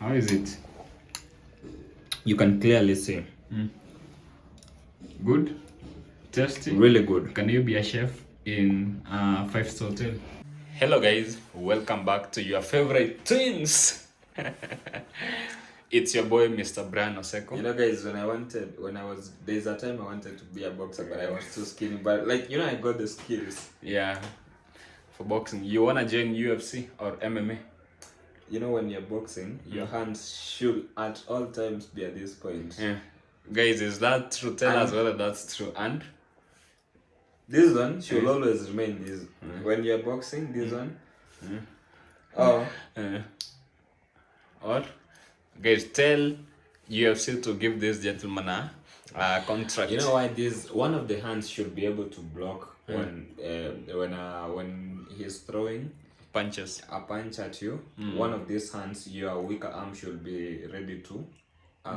How is it? You can clearly see. Good? Tasty? Really good. Can you be a chef in a 5-star hotel? Hello guys, welcome back to your favorite twins. It's your boy Mr. Brian Oseko. You know, guys, there's a time I wanted to be a boxer, but I was too skinny. But I got the skills. Yeah, for boxing. You wanna join UFC or MMA? When you're boxing, your hands should at all times be at this point. Yeah. Guys, is that true? Tell us whether that's true. And this one should always remain this. When you're boxing, this one. Oh. Or guys, tell UFC to give this gentleman a contract. You know why one of the hands should be able to block when he's throwing punches. a punch at you. One of these hands, your weaker arm should be ready to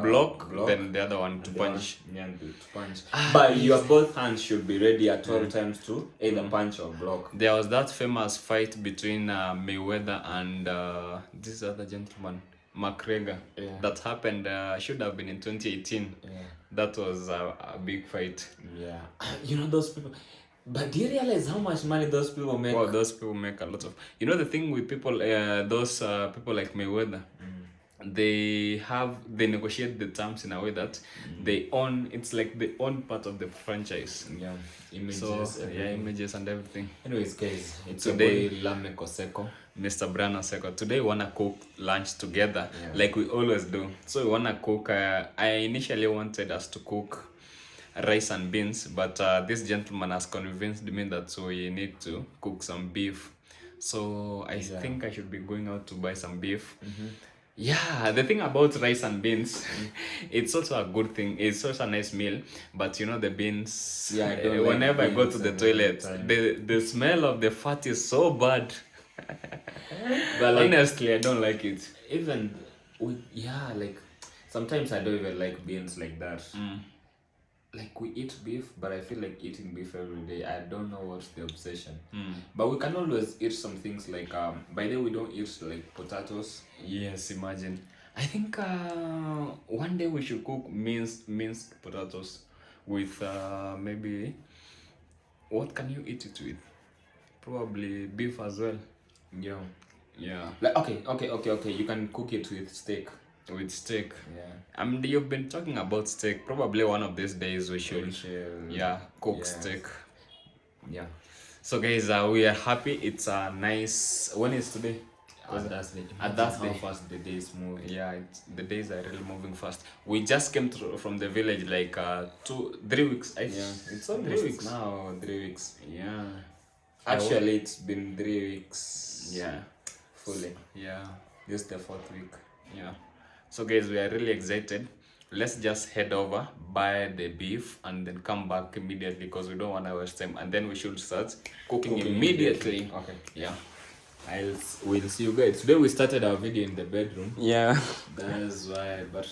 block, then the other one to punch. To punch. But your both hands should be ready at all times to either punch or block. There was that famous fight between Mayweather and this other gentleman, McGregor. Yeah. That happened, should have been in 2018. Yeah. That was a big fight. Yeah. Those people. But do you realize how much money those people make? Wow, those people make a lot of. The thing with people, those people like Mayweather, they negotiate the terms in a way that they own. It's like they own part of the franchise. Yeah, images. So images and everything. Anyways, guys, it's today your boy Lamek Oseko, Mr. Brian Oseko. Today we wanna cook lunch together, like we always do. So we wanna cook. I initially wanted us to cook rice and beans, but this gentleman has convinced me that we need to cook some beef. So I think I should be going out to buy some beef. Yeah, the thing about rice and beans, it's also a good thing. It's also a nice meal, but the beans. Yeah, whenever I go to the toilet, the smell of the fat is so bad. But honestly, I don't like it. Sometimes I don't even like beans like that. Like we eat beef, but I feel like eating beef every day. I don't know what's the obsession. But we can always eat some things like by the way, we don't eat like potatoes. Yes, imagine. I think one day we should cook minced potatoes with maybe. What can you eat it with? Probably beef as well. Yeah. Like okay. You can cook it with steak. With steak. Yeah. You've been talking about steak. Probably one of these days we should cook steak. Yeah. So guys, we are happy. It's a nice. When is today? That's how fast the days move. Yeah, the days are really moving fast. We just came from the village like 3 weeks. It's almost 3 weeks now. 3 weeks. Yeah. Actually, it's been 3 weeks. Yeah. Fully. Yeah. This is the 4th week. Yeah. So guys, we are really excited. Let's just head over, buy the beef, and then come back immediately because we don't want to waste time. And then we should start cooking immediately. Okay. Yeah. We'll see you guys. Today we started our video in the bedroom. Yeah. That's why. But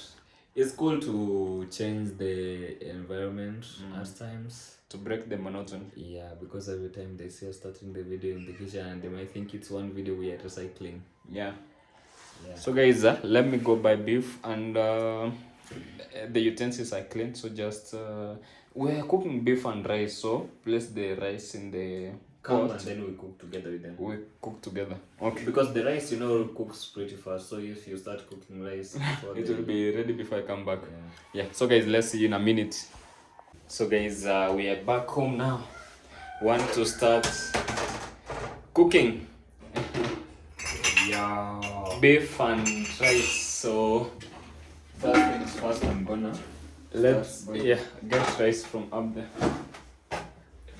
it's cool to change the environment at times. To break the monotony. Yeah, because every time they see us starting the video in the kitchen and they might think it's one video we are recycling. Yeah. So guys, let me go buy beef and the utensils are clean. So just we're cooking beef and rice. So place the rice in the pot and then we cook together with them. We cook together. Okay. Because the rice, cooks pretty fast. So if you start cooking rice, it will be ready before I come back. Yeah. So guys, let's see you in a minute. So guys, we are back home now. Want to start cooking. Yeah. Beef and rice. So first things first, I'm gonna get rice from up there.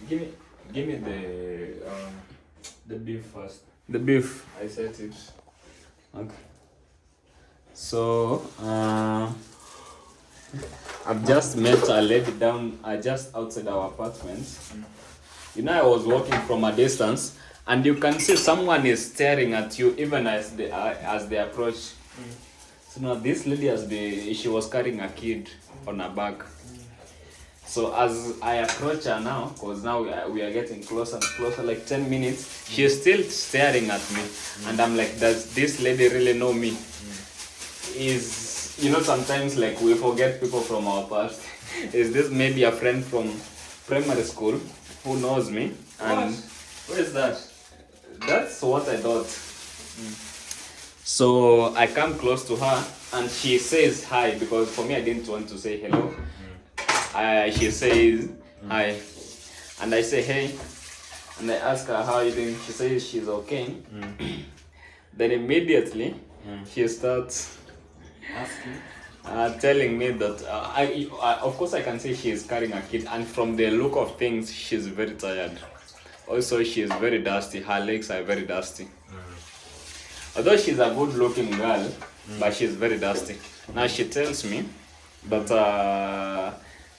Give me the beef first. The beef. I set it. Okay. So I've just met a lady down just outside our apartment. I was walking from a distance. And you can see someone is staring at you even as they approach. So now this lady she was carrying a kid on her back. So as I approach her now, because now we are getting closer and closer, like 10 minutes, she's still staring at me. And I'm like, does this lady really know me? is, you know, sometimes like we forget people from our past. Is this maybe a friend from primary school who knows me? And What is that? that's what I thought. So I come close to her and she says hi, because for me I didn't want to say hello. She says hi, and I say hey, and I ask her how are you doing. She says she's okay. Then immediately she starts Asking. telling me that of course I can say she is carrying a kid, and from the look of things she's very tired. Also she is very dusty. Her legs are very dusty. Although she's a good looking girl, but she's very dusty. Now she tells me that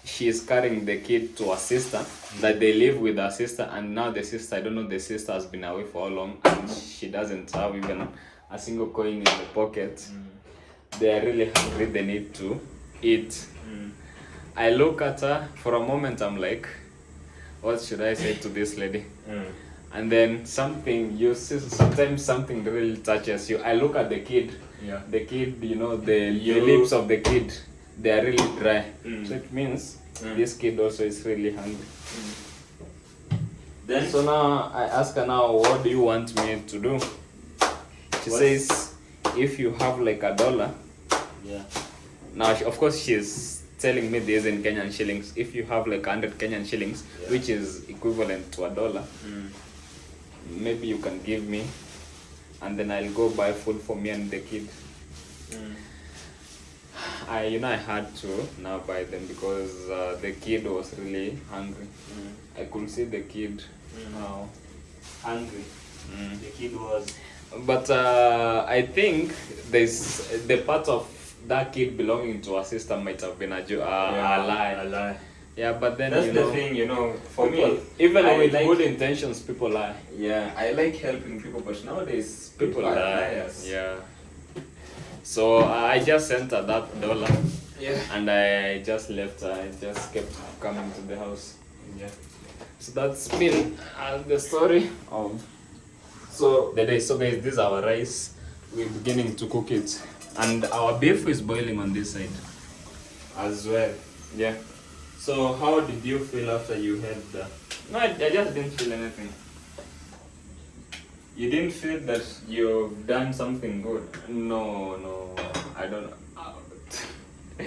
she is carrying the kid to her sister, that they live with her sister, and now the sister, I don't know, the sister has been away for how long, and she doesn't have even a single coin in the pocket. They are really hungry, they need to eat. I look at her for a moment, I'm like, what should I say to this lady? And then something, you see, sometimes something really touches you. I look at the kid. Yeah. The kid, you know, the lips of the kid, they are really dry. So it means this kid also is really hungry. Then So now I ask her now, what do you want me to do? She says, if you have like $1. yeah. Now, of course, she's telling me this in Kenyan shillings. If you have like 100 Kenyan shillings, which is equivalent to $1, maybe you can give me, and then I'll go buy food for me and the kid. I had to now buy them because the kid was really hungry. I could see the kid now Hungry. The kid was. But I think there's the part of that kid belonging to her sister might have been a lie. A lie. Yeah, but then That's you the know, thing, you know. For people, me, even I with like- good intentions, people lie. Yeah, I like helping people, but nowadays People are lie. liars. Yeah. So I just sent her that $1, Yeah. and I just left her. I just kept coming to the house. Yeah. So that's been the story of the day. So guys, this is our rice. We're beginning to cook it, and our beef is boiling on this side As well. Yeah. So how did you feel after you had that? No, I just didn't feel anything. You didn't feel that you've done something good? No, I don't know.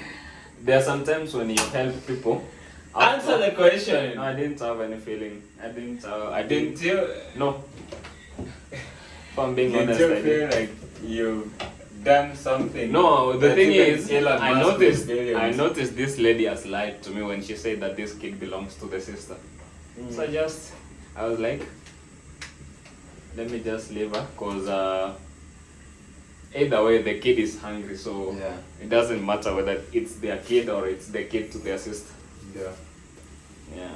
There are some times when you help people. Answer the question. No, I didn't have any feeling. I Didn't didn't. you? No. If I'm being Did honest, you I feel didn't. like you've done something? No, the that thing you can is, kill and I mass noticed millions? this lady has lied to me when she said that this kid belongs to the sister. So I was like, let me just leave her, cause either way the kid is hungry, so Yeah. it doesn't matter whether it's their kid or it's the kid to their sister. Yeah. Yeah.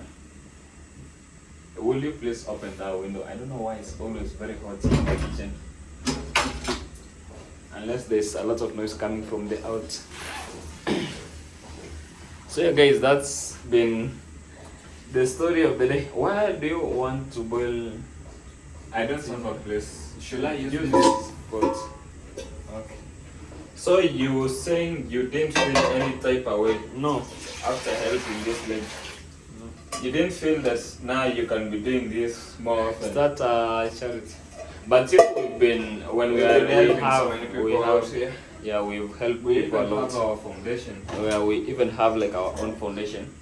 Will you please open that window? I don't know why it's always very hot in the kitchen. Unless there's a lot of noise coming from the out. So yeah guys, that's been the story of the day. Why do you want to boil? I don't have a place. Should I use Use this? this pot. Okay. So you were saying you didn't feel any type of way No. after helping this lady? You didn't feel that now you can be doing this more often? Start charity. But if we've been when we are yeah, we've helped We people a even lot. have our foundation. Where we even have like our own foundation,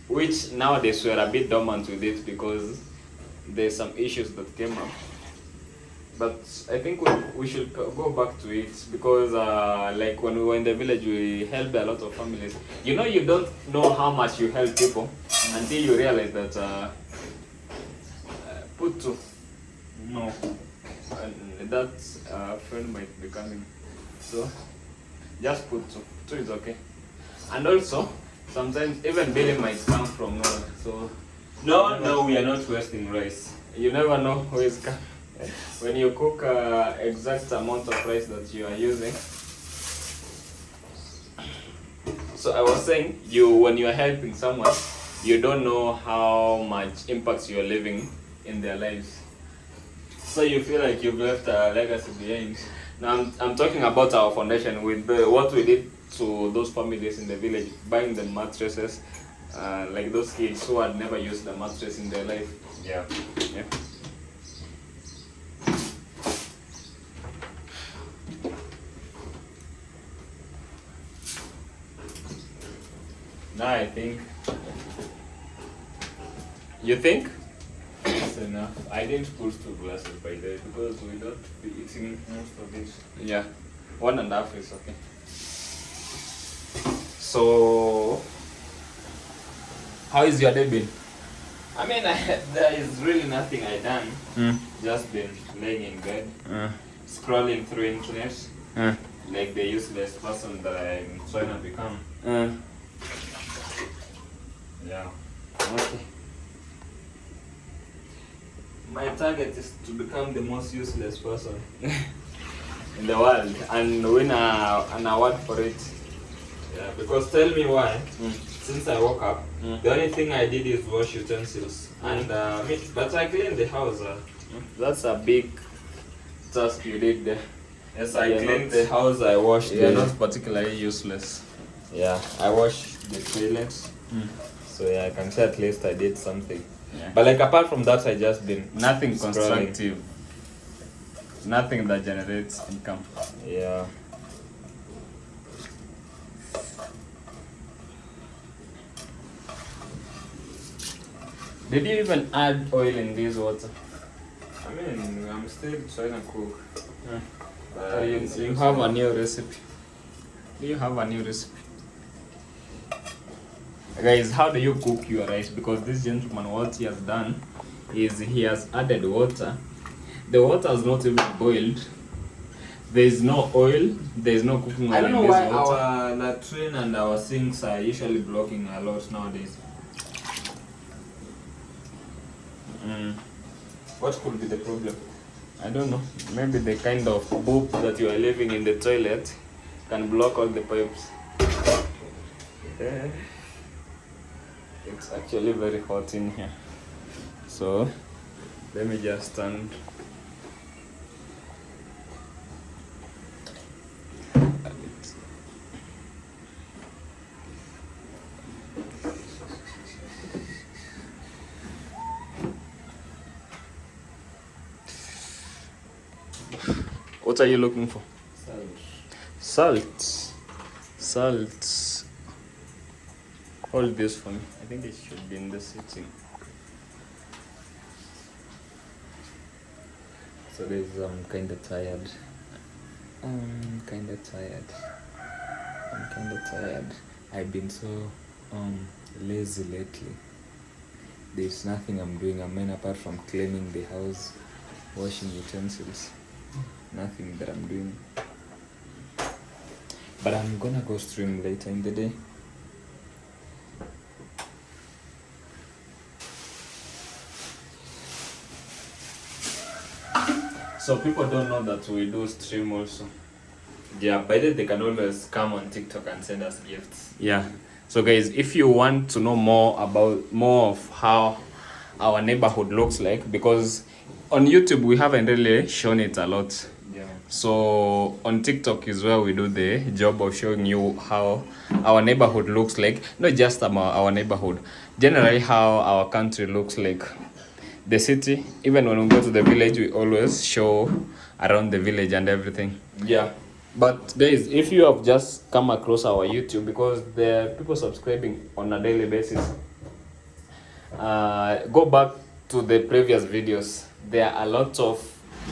which nowadays we're a bit dormant with it because there's some issues that came up. But I think we should go back to it because like when we were in the village, we helped a lot of families. You know, you don't know how much you help people until you realize that put two. No. And that friend might be coming. So just put two. Two is okay. And also, sometimes even billing might come from nowhere. So No, we are not wasting rice. you never know who is coming. When you cook exact amount of rice that you are using. So I was saying, when you are helping someone, you don't know how much impact you are leaving in their lives. So you feel like you've left a legacy behind? Now I'm talking about our foundation with what we did to those families in the village, buying the mattresses, like those kids who had never used the mattress in their life. Yeah. Yeah. Now I think You think? that's enough. I didn't put 2 glasses by the way because we don't be eating most of it. Yeah. 1.5 is okay. So, how is your day been? I mean, there is really nothing I done. Mm. Just been laying in bed, Uh, scrolling through internet, uh, like the useless person that I'm trying to become. uh. Yeah. Okay. My target is to become the most useless person. In the world and win an award for it. Yeah, because tell me why. Mm. Since I woke up, Mm. the only thing I did is wash utensils. And but I cleaned the house. That's a big task you did there. Yes, I You're cleaned not- the house. I washed. You're the, not particularly useless. Yeah, I washed the toilets. Mm. So yeah, I can say at least I did something. Yeah. But like apart from that, I just been Nothing scrolling. constructive. Nothing that generates income. Yeah. Did you even add oil in this water? I mean, I'm still trying to cook. You have a new recipe. Do you have a new recipe? Guys, how do you cook your rice? Because this gentleman, what he has done is he has added water. The water is not even boiled. There is no oil. There is no cooking oil. I don't know in this why water. our latrine and our sinks are usually blocking a lot nowadays. Mm, What could be the problem? I don't know. Maybe the kind of boop that you are leaving in the toilet can block all the pipes. It's actually very hot in here. So let me just stand. What are you looking for? Salt. Salt. Hold this for me. I think it should be in the sitting. So I'm kind of tired. I'm kind of tired. I've been so lazy lately. There's nothing I'm doing. I mean, apart from cleaning the house, washing utensils. Nothing that I'm doing. But I'm gonna go stream later in the day. So people don't know that we do stream also. Yeah, by then they can always come on TikTok and send us gifts. Yeah. So guys, if you want to know more of how our neighborhood looks like, because on YouTube we haven't really shown it a lot. Yeah. So on TikTok is where we do the job of showing you how our neighborhood looks like. Not just our neighborhood, generally how our country looks like. The city, even when we go to the village, we always show around the village and everything. Yeah. But guys, if you have just come across our YouTube, because there are people subscribing on a daily basis, go back to the previous videos. There are a lot of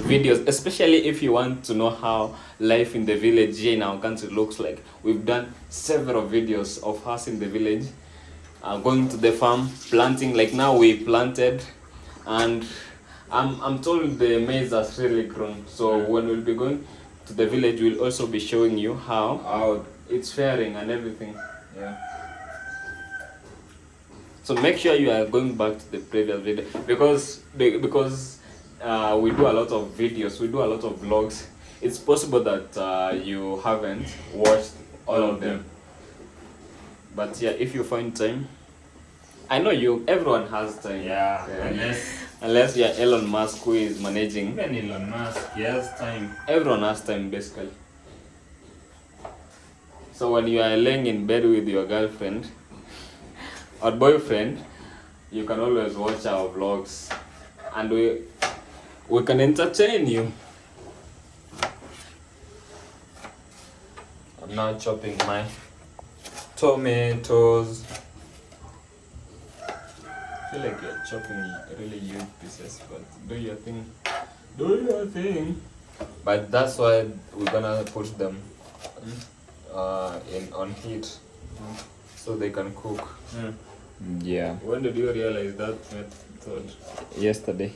videos, especially if you want to know how life in the village here in our country looks like. We've done several videos of us in the village, going to the farm, planting. Like now we planted, and I'm told the maize has really grown. So when we'll be going to the village, we'll also be showing you how it's faring and everything. Yeah. So make sure you are going back to the previous video, because we do a lot of videos, we do a lot of vlogs. It's possible that you haven't watched all of them. But yeah, if you find time, I know everyone has time. Yeah. Yeah. Unless Unless you're Elon Musk who is managing. Even Elon Musk, he has time. Everyone has time basically. So when you are laying in bed with your girlfriend or boyfriend, you can always watch our vlogs and we can entertain you. I'm now chopping my tomatoes. I feel like you're chopping really huge pieces, but do your thing. Do your thing. But that's why we're gonna put them in on heat so they can cook. Yeah. When did you realize that method? Yesterday.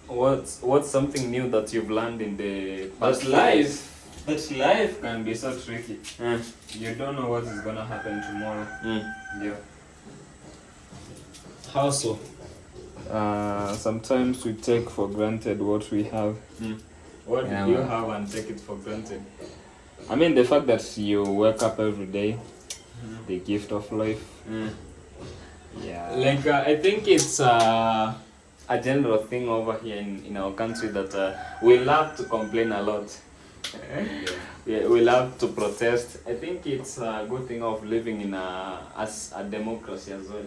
What's something new that you've learned in the past? That life can be so tricky. You don't know what is gonna happen tomorrow. Yeah. How so? Sometimes we take for granted what we have. What Yeah, do you man. have and take it for granted? I mean, the fact that you wake up every day, the gift of life. Yeah. Like I think it's a general thing over here in our country that we love to complain a lot. We love to protest. I think it's a good thing of living in as a democracy as well.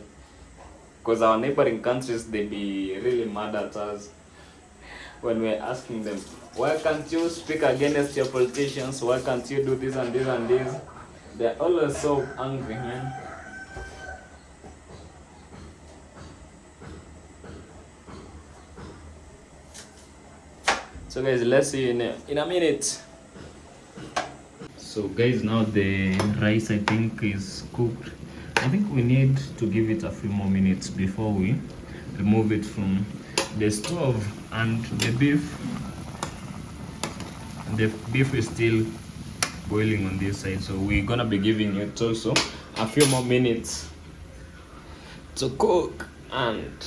Because our neighboring countries, they be really mad at us when we're asking them, why can't you speak against your politicians? Why can't you do this and this and this? They're always so angry, man. So guys, let's see you in a minute. So guys, now the rice I think is cooked. I think we need to give it a few more minutes before we remove it from the stove. And the beef is still boiling on this side, so we're gonna be giving it also a few more minutes to cook. And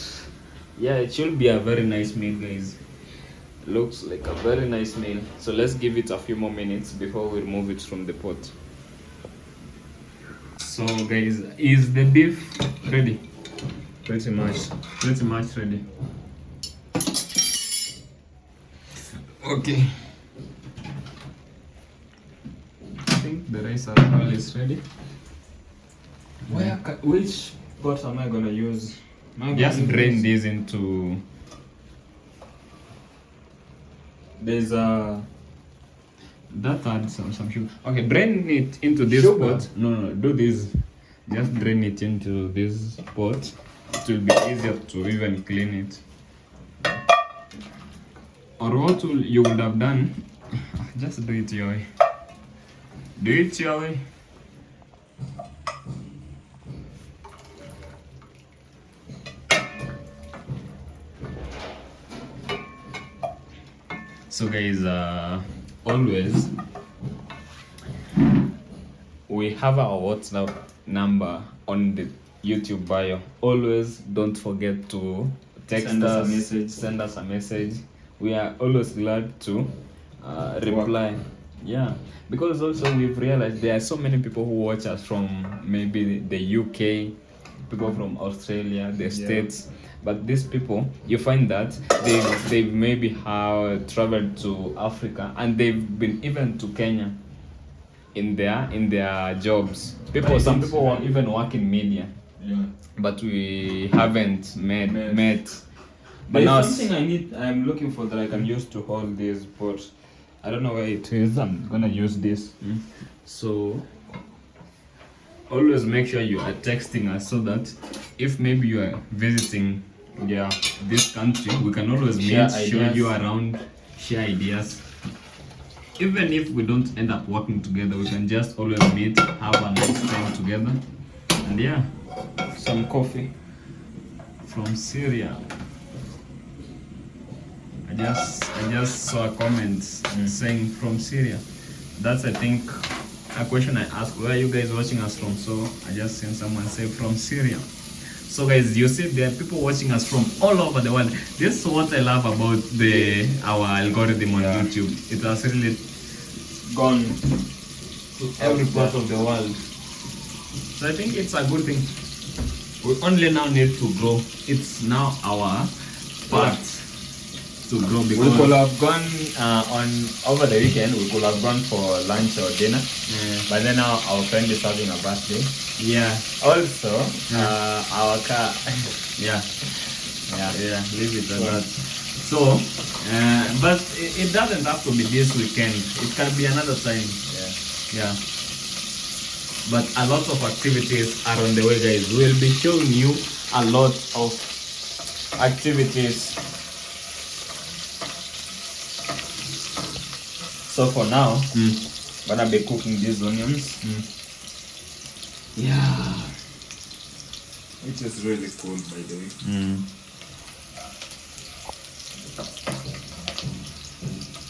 yeah, it should be a very nice meal, guys. Looks like a very nice meal. So let's give it a few more minutes before we remove it from the pot. So guys, is the beef ready? Pretty much Ready. Okay. I think the rice as well is ready. Which pot am I gonna use? Just drain this into. There's a That adds some sugar. Okay, drain it into this Sugar? pot. No, do this. Just drain it into this pot. It will be easier to even clean it. Or what you would have done, just do it your way. Do it your way. So guys, always we have our WhatsApp number on the YouTube bio. Always don't forget to text Send us a us, message. send us a message. We are always glad to reply. Yeah, because also we've realized there are so many people who watch us from maybe the UK, people from Australia, the States. But these people, you find that they maybe have traveled to Africa and they've been even to Kenya in their jobs. Some people even work in media, but we haven't met. But now there's something I'm looking for that I can use to hold this pot. I don't know where it is. I'm gonna use this. So always make sure you are texting us so that if maybe you are visiting this country, we can always meet, show you around, share ideas. Even if we don't end up working together, we can just always meet, have a nice time together. And yeah, Some coffee. from Syria. I just saw a comment saying from Syria. That's I think a question I asked, where are you guys watching us from? So I just seen someone say from Syria. So guys, you see there are people watching us from all over the world. This is what I love about our algorithm on YouTube. It has really Gone. to every part of the world. So I think it's a good thing. We only now need to grow. It's now our part to grow, We because could have gone on over the weekend. We could have gone for lunch or dinner, but then now our friend is having a birthday. yeah, Also, our car. yeah, Yeah. leave it at that. So, but it doesn't have to be this weekend. It can be another time. Yeah. But a lot of activities are on the way, guys. We'll be showing you a lot of activities. So for now, gonna be cooking these onions. Yeah. It is really cool, by the way.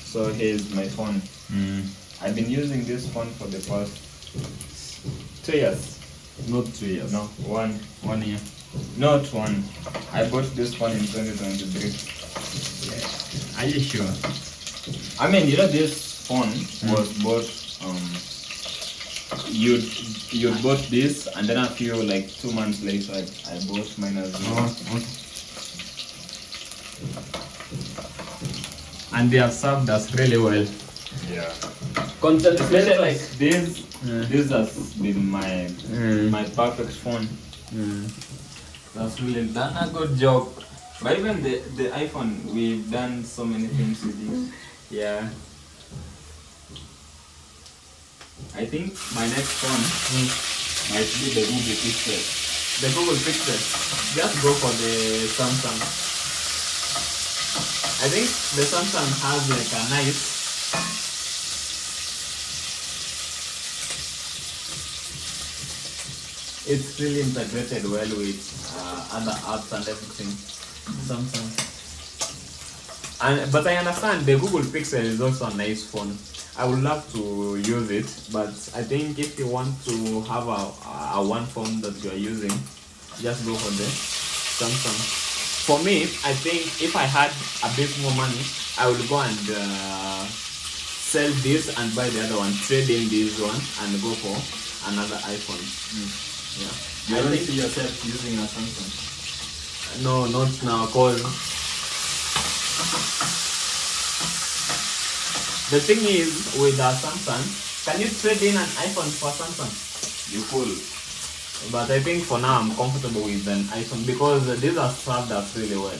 So here's my phone. I've been using this phone for the past 2 years. Not 2 years. No, 1 year. Not 1. I bought this phone in 2023. Are you sure? I mean, this phone was bought. You bought this, and then a few 2 months later, I bought mine as well. Okay. And they have served us really well. Yeah. Content Especially this has been my perfect phone. That's really done a good job. But even the iPhone, we've done so many things with it. Yeah. I think my next phone might be the Google Pixel. The Google Pixel. Just go for the Samsung. I think the Samsung has a nice. It's really integrated well with other apps and everything. Samsung. But I understand the Google Pixel is also a nice phone. I would love to use it, but I think if you want to have a one phone that you are using, just go for the Samsung. For me, I think if I had a bit more money, I would go and sell this and buy the other one, trade in this one, and go for another iPhone. Yeah. You don't see yourself using a Samsung? No, not now, cause the thing is with a Samsung, can you trade in an iPhone for Samsung? You could. But I think for now I'm comfortable with an iPhone because these are served us really well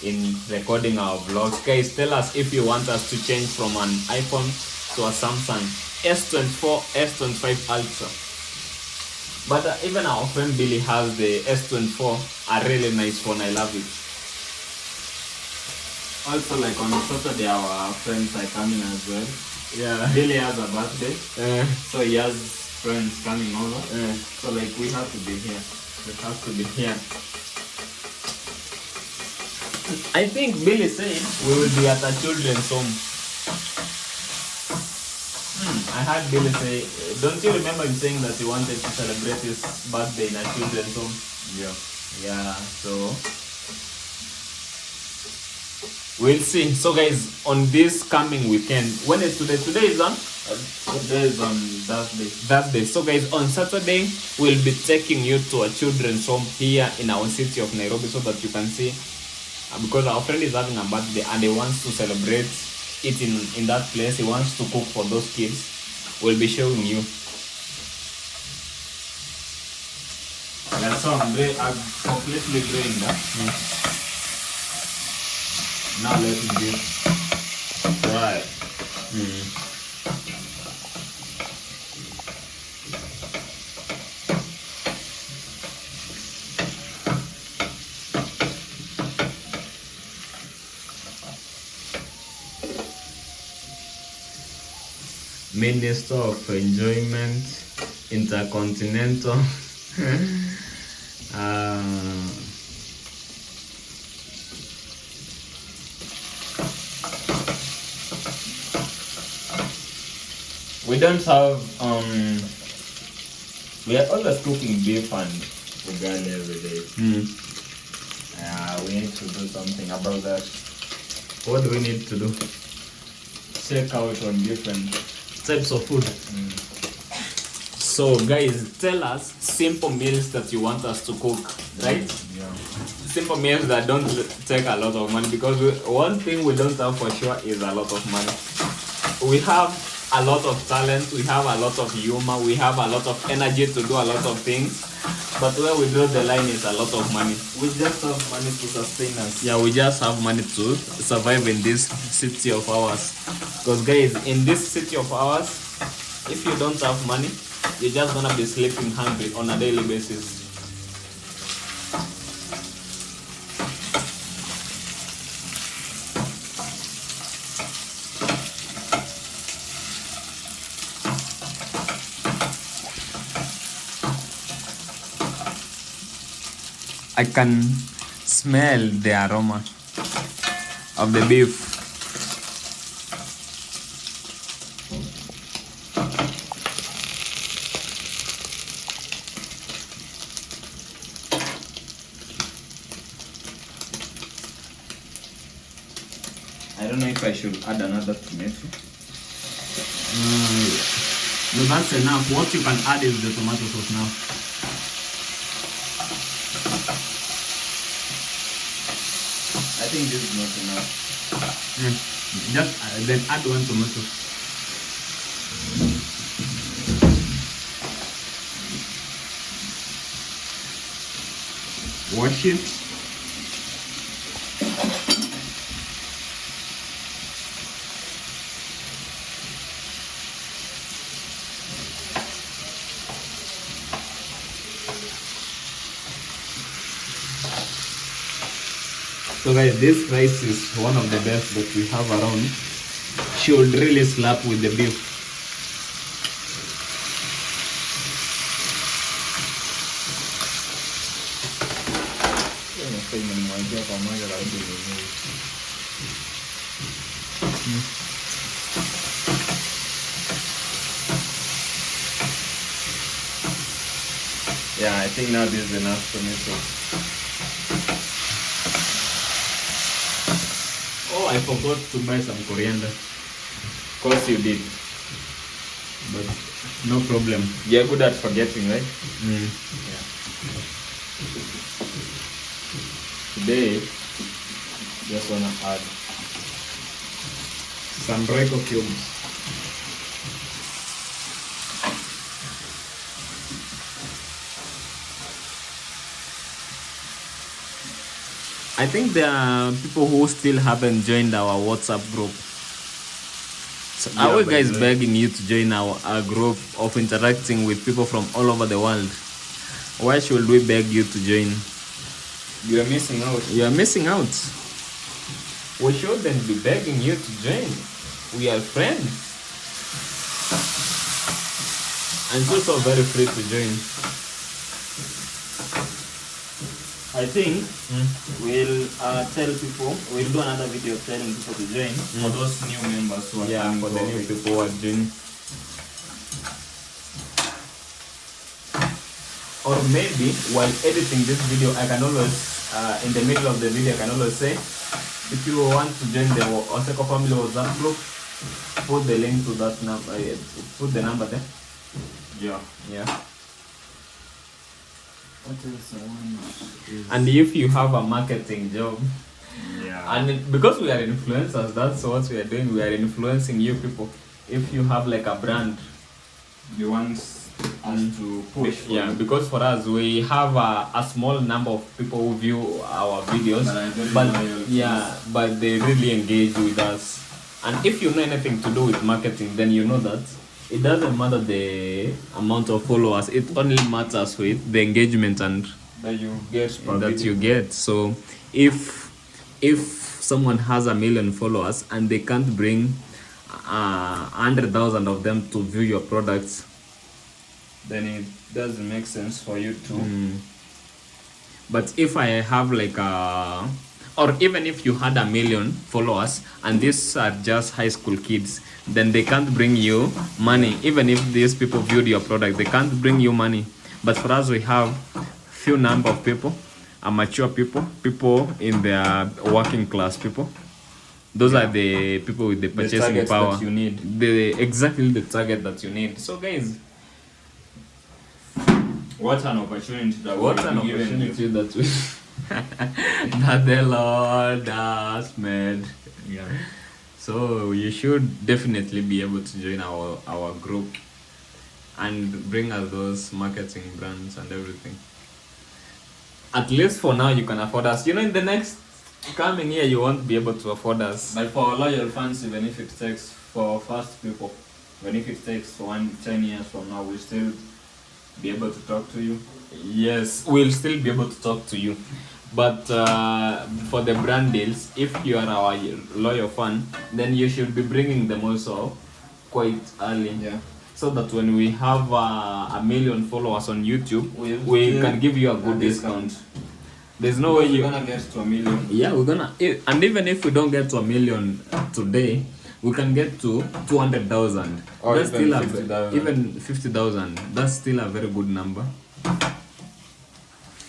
in recording our vlogs. Guys, tell us if you want us to change from an iPhone to a Samsung S24, S25 Ultra. But even our friend Billy has the S24, a really nice phone. I love it. Also, on Saturday, our friends are coming as well. Yeah. Billy has a birthday, so he has friends coming over. So we have to be here. We have to be here. I think Billy said we will be at a children's home. I heard Billy say, don't you remember him saying that he wanted to celebrate his birthday in a children's home? Yeah, so we'll see. So guys, on this coming weekend, when is today? Today is on? Today is on Thursday. So guys, on Saturday, we'll be taking you to a children's home here in our city of Nairobi so that you can see, because our friend is having a birthday and he wants to celebrate it in that place. He wants to cook for those kids. We'll be showing you. Yeah, so I'm completely doing that. Now let it be fried. Minister of Enjoyment, Intercontinental. We don't have we are always cooking beef and ugali every day. We need to do something about that. What do we need to do? Check out on different types of food. So guys, tell us simple meals that you want us to cook, right? Yeah. Simple meals that don't take a lot of money, because one thing we don't have for sure is a lot of money. We have a lot of talent, we have a lot of humor, we have a lot of energy to do a lot of things, but where we draw the line is a lot of money. We just have money to sustain us. Yeah, we just have money to survive in this city of ours. Because guys, in this city of ours, if you don't have money, you're just gonna be sleeping hungry on a daily basis. I can smell the aroma of the beef. I don't know if I should add another tomato. No, that's enough. What you can add is the tomato sauce now. I think this is not enough. Just then add one tomato. Wash it. So guys, this rice is one of the best that we have around. Should really slap with the beef. Yeah, I think now this is enough tomato. Oh, I forgot to buy some coriander. Of course you did. But no problem. You're good at forgetting, right? Yeah. Today, just wanna add Some Royco cubes. I think there are people who still haven't joined our WhatsApp group. So are we guys begging you to join our group of interacting with people from all over the world? Why should we beg you to join? You are missing out. You are missing out. We shouldn't be begging you to join. We are friends. And it's also very free to join. I think we'll tell people, we'll do another video telling people to join for those new members who are Yeah, coming for to the our new video. people who are joining. Or maybe while editing this video, I can always, in the middle of the video, I can always say, if you want to join the Oseko Family WhatsApp group, put the link to that number, put the number there. Yeah. Yeah. What else I want? And if you have a marketing job, Yeah. and because we are influencers, that's what we are doing. We are influencing you people. If you have like a brand, You want us to push for yeah, you. because for us we have a small number of people who view our videos, But I'm very but loyal to yeah, but they really engage with us. And if you know anything to do with marketing, then you know that it doesn't matter the amount of followers. It only matters with the engagement and That you get per that video. you get. So if someone has 1 million followers and they can't bring 100,000 of them to view your products, Then it doesn't make sense for you to. but if I have like or even if you had 1 million followers and these are just high school kids, then they can't bring you money. Even if these people viewed your product, they can't bring you money. But for us, we have few number of people, mature people, people in their working class people. Those are the people with the purchasing targets power. that you need. Exactly the target that you need. So guys, What an opportunity that what we've an been given you. opportunity that we that the Lord has made. Yeah. So you should definitely be able to join our group and bring us those marketing brands and everything. At least for now you can afford us. You know, in the next coming year you won't be able to afford us. But for loyal fans, even if it takes for first people, even if it takes 10 years from now, we'll still be able to talk to you. Yes, we'll still be able to talk to you. But for the brand deals, if you are our loyal fan, then you should be bringing them also quite early. Yeah. So that when we have 1 million followers on YouTube, We'll we give can give you a good a discount. discount. There's no way Because you're we're gonna get to 1 million. Yeah, we're gonna, and even if we don't get to 1 million today, we can get to 200,000. Or That's even still 50,000. even 50,000. That's still a very good number.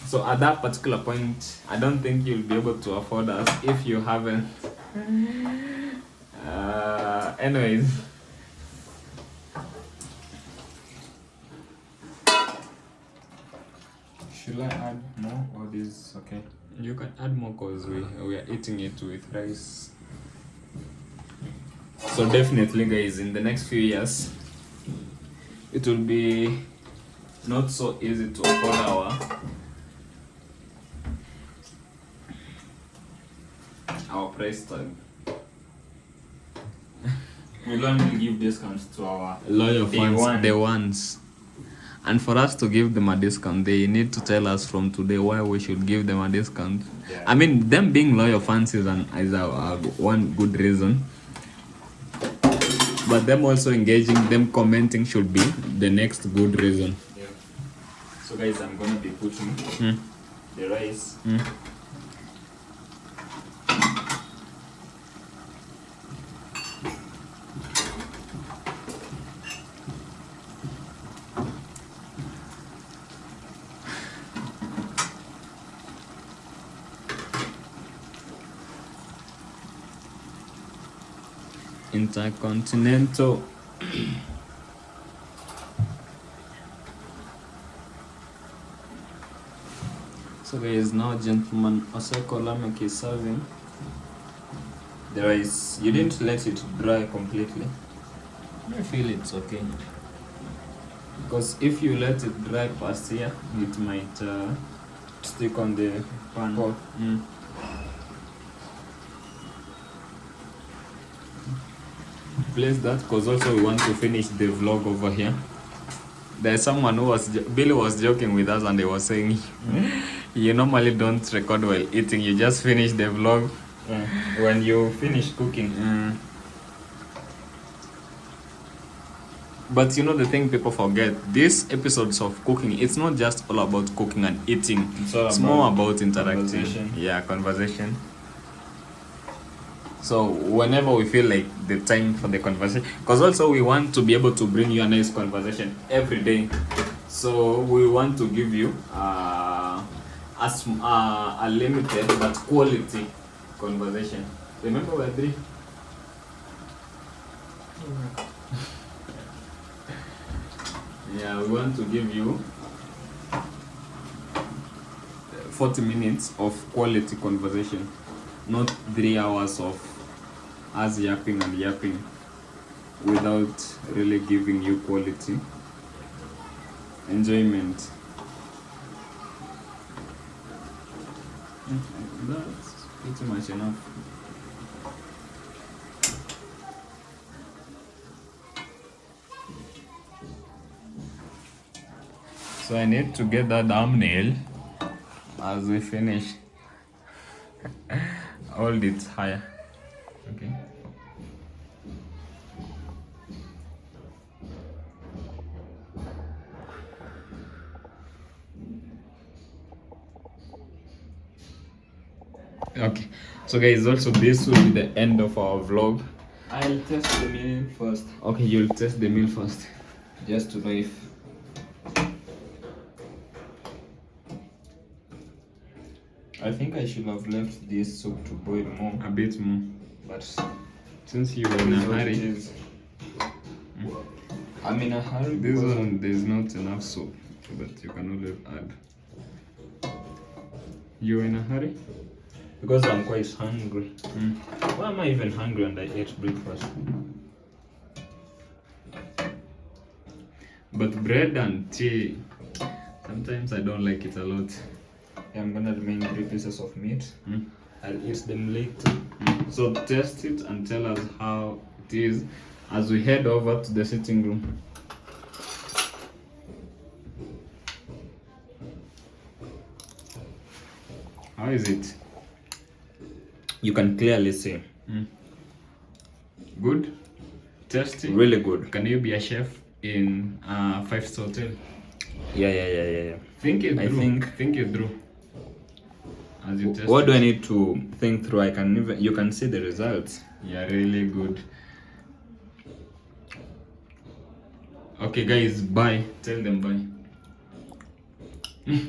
So at that particular point, I don't think you'll be able to afford us if you haven't. Anyways. Should I add more or this okay? You can add more because we are eating it with rice. So definitely guys, in the next few years, it will be not so easy to afford our price tag. We'll only give discounts to our Loyal Day fans, one. the ones. And for us to give them a discount, they need to tell us from today why we should give them a discount. Yeah. I mean, them being loyal fans is a one good reason. But them also engaging, them commenting should be the next good reason. Yeah. So guys, I'm gonna be putting the rice. Intercontinental. So guys, now gentleman Oseko Lamek is serving The rice. You didn't let it dry completely. I feel it's okay. Because if you let it dry past here, it might Stick on the pan. pot. Place that because also we want to finish the vlog over here. There's someone who Billy was joking with us and he was saying, you normally don't record while eating, you just finish the vlog. When you finish cooking. But you know the thing people forget, these episodes of cooking, it's not just all about cooking and eating. It's all More about interacting. conversation. Yeah, conversation. So whenever we feel like the time for the conversation, because also we want to be able to bring you a nice conversation every day. So we want to give you a limited but quality conversation. Remember we're three? Yeah, we want to give you 40 minutes of quality conversation, not 3 hours of us yapping and yapping without really giving you quality enjoyment. That's pretty much enough. So I need to get that thumbnail as we finish. Hold it higher. Okay. Okay. So guys, also this will be the end of our vlog. I'll test the meal first, Okay, you'll test the meal first. just to know if I think I should have left this soup to boil more. A bit more. But Since you were in a this is what it hurry, is. I'm in a hurry. this because one there's not enough soap, but you can always add. You were in a hurry? Because I'm quite hungry. Mm. Why am I even hungry and I ate breakfast? But bread and tea, sometimes I don't like it a lot. I'm gonna remain 3 pieces of meat. Mm. I'll eat them later. So test it and tell us how it is as we head over to the sitting room. How is it? You can clearly see. Good? Tasty? Really good. Can you be a chef in a 5-star hotel? Yeah. Think it I through. Think it through. As you test What do it. I need to think through? You can see the results. Yeah, really good. Okay guys, bye. Tell them bye.